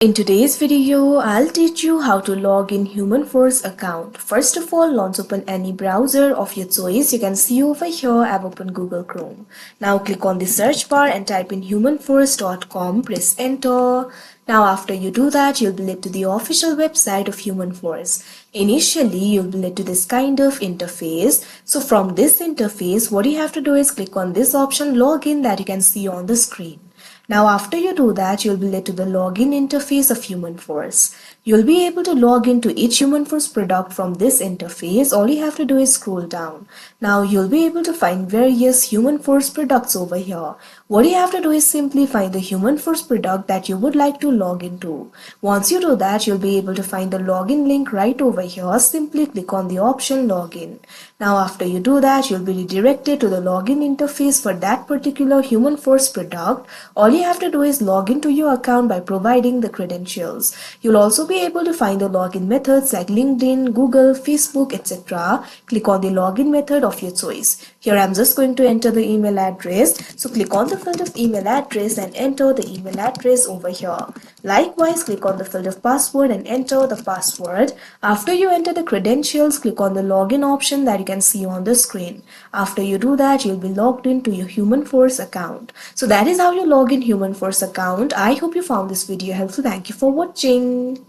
In today's video, I'll teach you how to log in Humanforce account. First of all, launch open any browser of your choice. You can see over here I've opened Google Chrome. Now click on the search bar and type in humanforce.com. Press enter. Now after you do that, you'll be led to the official website of Humanforce. Initially, you'll be led to this kind of interface. So from this interface, what you have to do is click on this option login that you can see on the screen. Now after you do that, you'll be led to the login interface of Humanforce. You'll be able to log into each Humanforce product from this interface. All you have to do is scroll down. Now you'll be able to find various Humanforce products over here. What you have to do is simply find the Humanforce product that you would like to log into. Once you do that, you'll be able to find the login link right over here. Simply click on the option login. Now after you do that, you'll be redirected to the login interface for that particular Humanforce product. All you have to do is log into your account by providing the credentials. You'll also be able to find the login methods like LinkedIn, Google, Facebook, etc. Click on the login method of your choice. Here I'm just going to enter the email address. So click on the field of email address and enter the email address over here. Likewise, click on the field of password and enter the password. After you enter the credentials, click on the login option that you can see on the screen. After you do that, you'll be logged into your Humanforce account. So that is how you log in Humanforce account. I hope you found this video helpful. Thank you for watching.